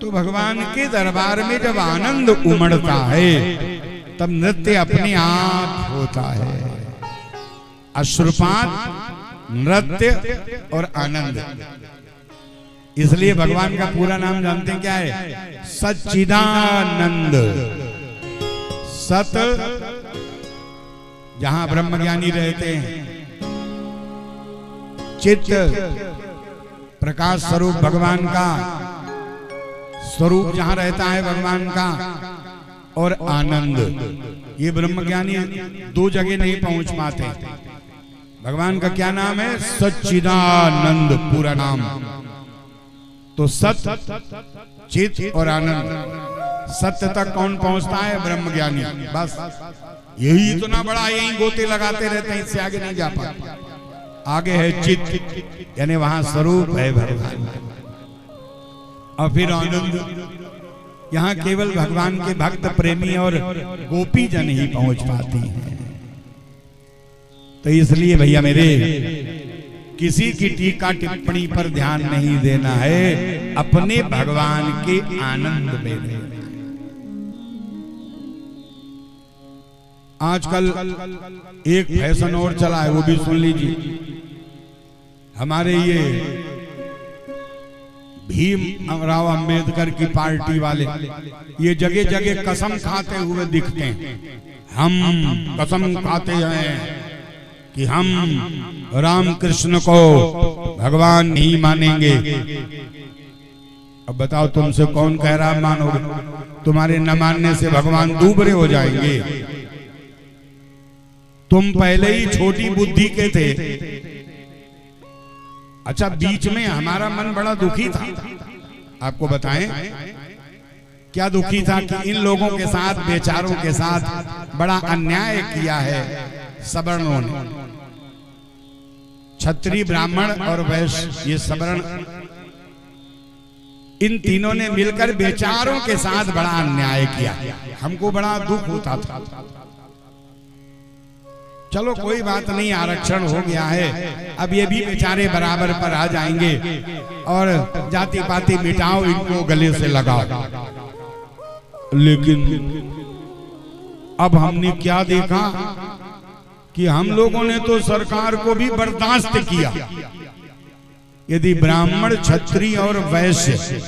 तो भगवान के दरबार में जब आनंद उमड़ता है तब नृत्य अपने आप होता है। अश्रुपात, नृत्य और आनंद। इसलिए भगवान का पूरा नाम जानते हैं क्या है? सच्चिदानंद। सत जहां ब्रह्मज्ञानी रहते हैं, चित्त प्रकाश स्वरूप भगवान का स्वरूप जहां रहता है भगवान का, और आनंद। ये ब्रह्मज्ञानी दो जगह नहीं पहुंच पाते। भगवान का क्या नाम है? सच्चिदानंद पूरा नाम। तो सत, चित और आनंद। सत्य तक कौन पहुंचता है? ब्रह्मज्ञानी। बस यही इतना बड़ा, यही गोते लगाते रहते हैं, इससे आगे नहीं जा पाते। आगे है चित, यानी वहां स्वरूप है भगवान। और फिर आनंद, यहाँ केवल भगवान के भक्त प्रेमी और गोपी जन ही पहुंच पाती हैं। तो इसलिए भैया मेरे, किसी की टीका टिप्पणी पर ध्यान नहीं देना है, अपने भगवान के आनंद में रहना। आजकल एक फैशन और चला है, वो भी सुन लीजिए। हमारे ये भीमराव अंबेडकर की पार्टी वाले ये जगह जगह कसम खाते हुए दिखते हैं। हम कसम खाते हैं कि हम रामकृष्ण को भगवान नहीं मानेंगे। अब बताओ, तुमसे कौन कह रहा मानोगे? तुम्हारे न मानने से भगवान दूबरे हो जाएंगे। तुम पहले ही छोटी बुद्धि के थे। अच्छा, बीच में हमारा मन बड़ा दुखी था। आपको बताएं क्या दुखी था? कि इन लोगों के साथ, बेचारों के साथ बड़ा अन्याय किया है सवर्णों ने। क्षत्रिय, ब्राह्मण और वैश्य, ये सवर्ण, इन तीनों ने मिलकर बेचारों के साथ बड़ा अन्याय किया। हमको बड़ा दुख होता था। चलो कोई बात नहीं, आरक्षण हो गया है, अब ये भी बेचारे बराबर पर आ जाएंगे, और जाति पाति मिटाओ, इनको गले से लगाओ। लेकिन अब हमने क्या देखा कि हम लोगों ने तो सरकार को भी बर्दाश्त किया। यदि ब्राह्मण, क्षत्रिय और वैश्य,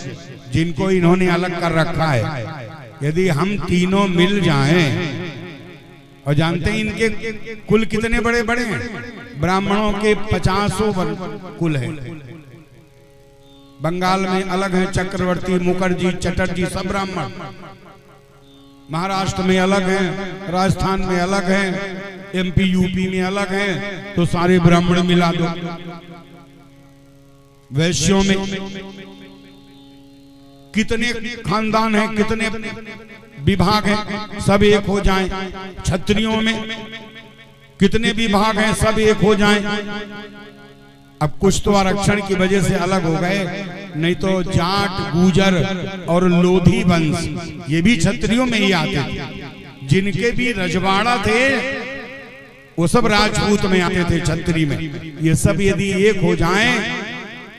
जिनको इन्होंने अलग कर रखा है, यदि हम तीनों मिल जाएं, और जानते हैं इनके कुल कितने बड़े बड़े हैं? ब्राह्मणों के 50 कुल हैं। बंगाल में अलग हैं, चक्रवर्ती, मुखर्जी, चटर्जी, सब ब्राह्मण। महाराष्ट्र में अलग हैं, राजस्थान में अलग हैं, एमपी यूपी में अलग हैं। तो सारे ब्राह्मण मिला दो। वैश्यों में कितने खानदान हैं, कितने विभाग हैं, सब एक हो जाएं। क्षत्रियों में कितने विभाग हैं, सब एक हो जाएं। अब कुछ तो आरक्षण की वजह से अलग हो गए, नहीं तो जाट, गुजर और लोधी वंश, ये भी क्षत्रियों में ही आते थे। जिनके भी रजवाड़ा थे वो सब राजपूत में आते थे, क्षत्रिय में। ये सब यदि एक हो जाएं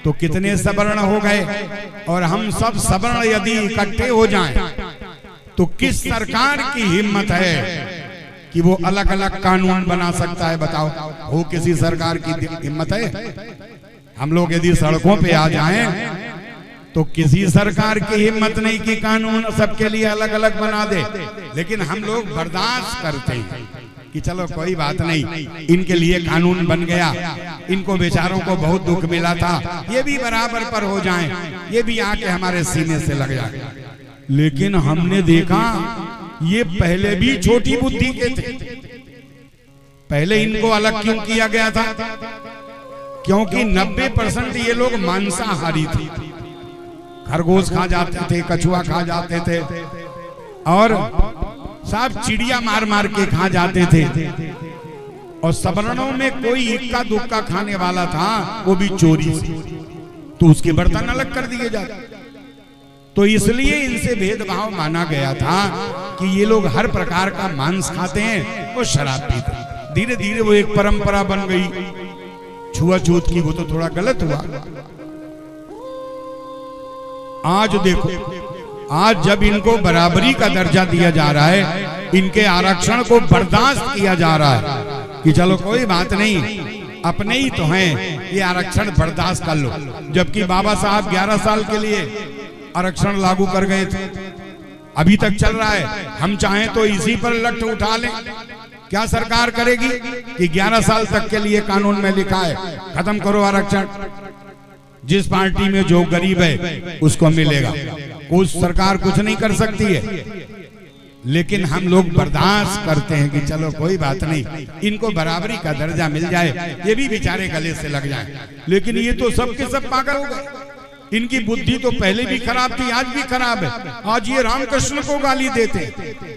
तो कितने सवर्ण हो गए। और हम सब सवर्ण यदि इकट्ठे हो जाएं तो किस सरकार की हिम्मत है कि वो अलग अलग कानून बना सकता है? बताओ, वो किसी सरकार की हिम्मत है? हम लोग यदि सड़कों पे आ जाएं तो किसी सरकार की हिम्मत नहीं कि कानून सबके लिए अलग अलग बना दे। लेकिन हम लोग बर्दाश्त करते हैं कि चलो कोई बात नहीं, इनके लिए कानून बन गया, इनको बेचारों को बहुत दुख मिला था, ये भी बराबर पर हो जाएं, ये भी आके हमारे सीने से लग जाए। लेकिन हमने देखा ये पहले भी छोटी बुद्धि के थे। पहले इनको अलग क्यों किया गया था? क्योंकि 90% ये लोग मांसाहारी थे। खरगोश खा जाते थे, कछुआ खा जाते थे, और सब चिड़िया मार मार के खा जाते थे। और सवर्णों में कोई इक्का दुक्का खाने वाला था, वो भी चोरी से, तो उसके बर्तन अलग कर दिए जाते। तो इसलिए इनसे भेदभाव माना गया था कि ये लोग हर प्रकार का मांस खाते हैं और शराब पीते हैं। धीरे धीरे वो एक परंपरा बन गई छुआछूत की। वो तो थोड़ा गलत हुआ, आज देखो, आज जब इनको बराबरी का दर्जा दिया जा रहा है, इनके आरक्षण को बर्दाश्त किया जा रहा है कि चलो कोई बात नहीं, अपने ही तो हैं, ये आरक्षण बर्दाश्त कर लो। जबकि बाबा साहब 11 साल के लिए आरक्षण लागू कर गए थे, अभी तक चल रहा है। हम चाहें तो इसी पर लठ उठा लें। क्या सरकार करेगी कि 11 साल तक के लिए कानून में लिखा है खत्म करो आरक्षण, जिस पार्टी में जो गरीब है उसको मिलेगा। उस सरकार कुछ नहीं कर सकती है, लेकिन हम लोग बर्दाश्त करते हैं कि चलो कोई बात नहीं, इनको बराबरी का दर्जा मिल जाए, ये भी बेचारे गले से लग जाए। लेकिन ये तो सब के सब पागल हो गए। इनकी बुद्धि तो पहले भी खराब थी, आज भी खराब है। आज ये रामकृष्ण को गाली देते,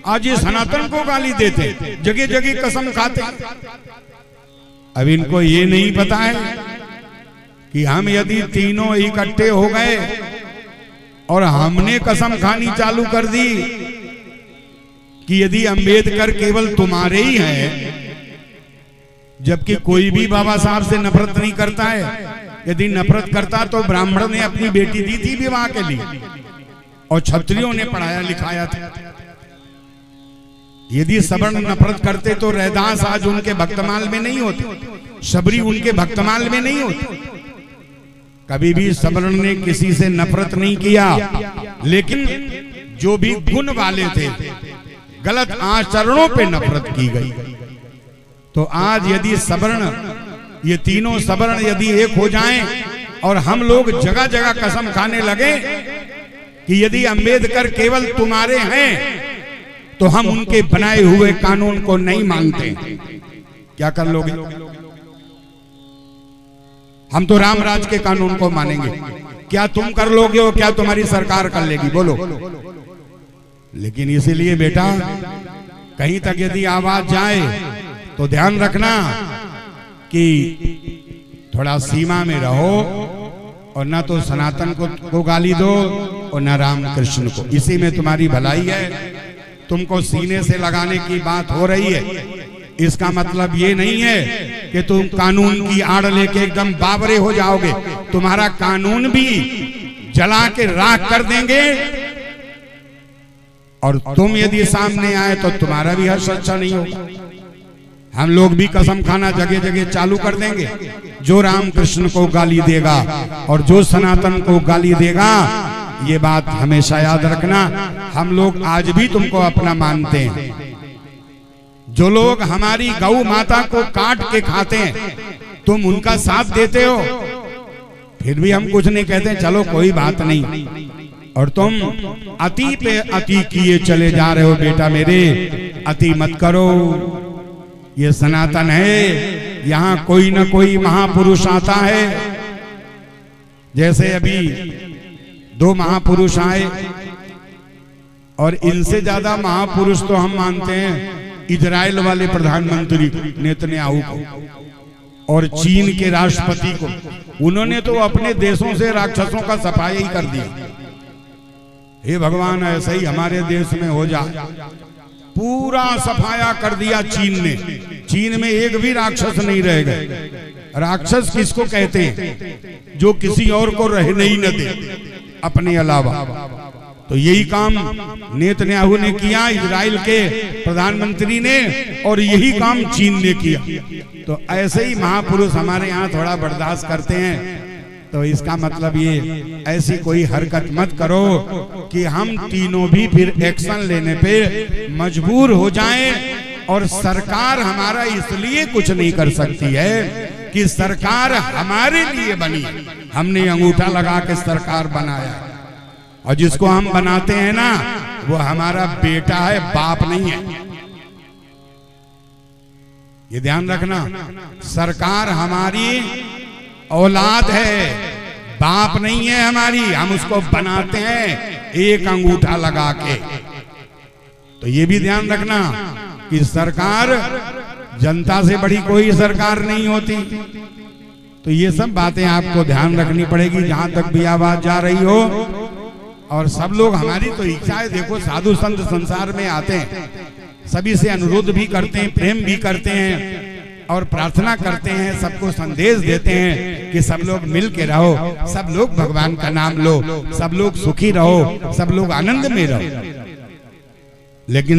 आज ये सनातन को गाली देते, जगह जगह कसम खाते। अब इनको ये नहीं पता है कि हम यदि तीनों इकट्ठे हो गए और हमने कसम खानी चालू कर दी कि यदि अंबेडकर केवल तुम्हारे ही हैं, जबकि कोई भी बाबा साहब से नफरत नहीं करता है। यदि नफरत करता तो ब्राह्मण ने अपनी बेटी दी थी विवाह के लिए, और क्षत्रियों ने पढ़ाया लिखाया था। यदि सवर्ण नफरत करते तो रैदास आज उनके भक्तमाल में नहीं होते, शबरी उनके भक्तमाल में नहीं होते। कभी भी सवर्ण ने किसी से नफरत नहीं किया, लेकिन जो भी गुण वाले थे, गलत आचरणों पे नफरत की गई। तो आज यदि सवर्ण, ये तीनों सवर्ण यदि एक हो जाएं और हम लोग जगह जगह कसम खाने लगे कि यदि अंबेडकर केवल तुम्हारे हैं तो हम उनके बनाए हुए कानून को नहीं मानते, क्या कर लोगे? हम तो रामराज के कानून को मानेंगे। क्या तुम कर लोगे और क्या तुम्हारी सरकार कर लेगी? बोलो। लेकिन इसीलिए बेटा, कहीं तक यदि आवाज जाए तो ध्यान रखना कि थोड़ा सीमा में रहो, और ना तो सनातन को गाली दो और ना रामकृष्ण को। इसी में तुम्हारी भलाई है। तुमको सीने से लगाने की बात हो रही है, इसका मतलब ये नहीं है कि तुम कानून की आड़ लेके एकदम बावरे हो जाओगे। तुम्हारा कानून भी जला के राख कर देंगे, और तुम यदि सामने आए तो तुम्हारा भी हर्ष अच्छा नहीं होगा। हम लोग भी कसम खाना जगह जगह चालू कर देंगे। जो रामकृष्ण को गाली देगा और जो सनातन को गाली देगा, ये बात हमेशा याद रखना, हम लोग आज भी तुमको अपना मानते हैं। जो लोग हमारी गौ माता को काट के खाते हैं, तुम उनका साथ देते हो, फिर भी हम कुछ नहीं कहते, चलो कोई बात नहीं। और तुम अति पे अति किए चले जा रहे हो। बेटा मेरे, अति मत करो। ये सनातन है, यहाँ कोई ना कोई महापुरुष आता है। जैसे अभी 2 महापुरुष आए, और इनसे ज्यादा महापुरुष तो हम मानते हैं इजराइल वाले प्रधानमंत्री नेतन्याहू को और चीन के राष्ट्रपति को। उन्होंने तो अपने देशों से राक्षसों का सफाई ही कर दिया। हे भगवान, ऐसे ही हमारे देश में हो जाए। पूरा सफाया कर दिया चीन ने। चीन में एक भी राक्षस नहीं रह गए। राक्षस किसको कहते हैं? जो किसी और को रहने ही न दे अपने अलावा। तो यही काम नेतन्याहू ने किया, इजराइल के प्रधानमंत्री ने, और यही काम चीन ने किया। तो ऐसे ही महापुरुष हमारे यहाँ थोड़ा बर्दाश्त करते हैं। तो इसका मतलब ये, ऐसी कोई हरकत मत करो कि हम तीनों भी फिर एक्शन लेने पे मजबूर हो जाएं। और सरकार हमारा इसलिए कुछ नहीं कर सकती है कि सरकार हमारे लिए बनी। हमने अंगूठा लगा के सरकार बनाया, और जिसको हम बनाते हैं ना, वो हमारा बेटा है, बाप नहीं है। ये ध्यान रखना। सरकार हमारी औलाद है, बाप नहीं है हमारी। हम उसको बनाते हैं एक अंगूठा लगा के। तो ये भी ध्यान रखना कि सरकार जनता से बड़ी कोई सरकार नहीं होती। तो ये सब बातें आपको ध्यान रखनी पड़ेगी जहां तक भी आवाज जा रही हो। और सब लोग, हमारी तो इच्छा है, देखो साधु संत संसार में आते हैं, सभी से अनुरोध भी करते हैं, प्रेम भी करते हैं, और प्रार्थना करते हैं, सबको संदेश देते हैं कि सब लोग मिल के रहो, सब लोग भगवान का नाम लो, सब लोग सुखी रहो, सब लोग आनंद में रहो। लेकिन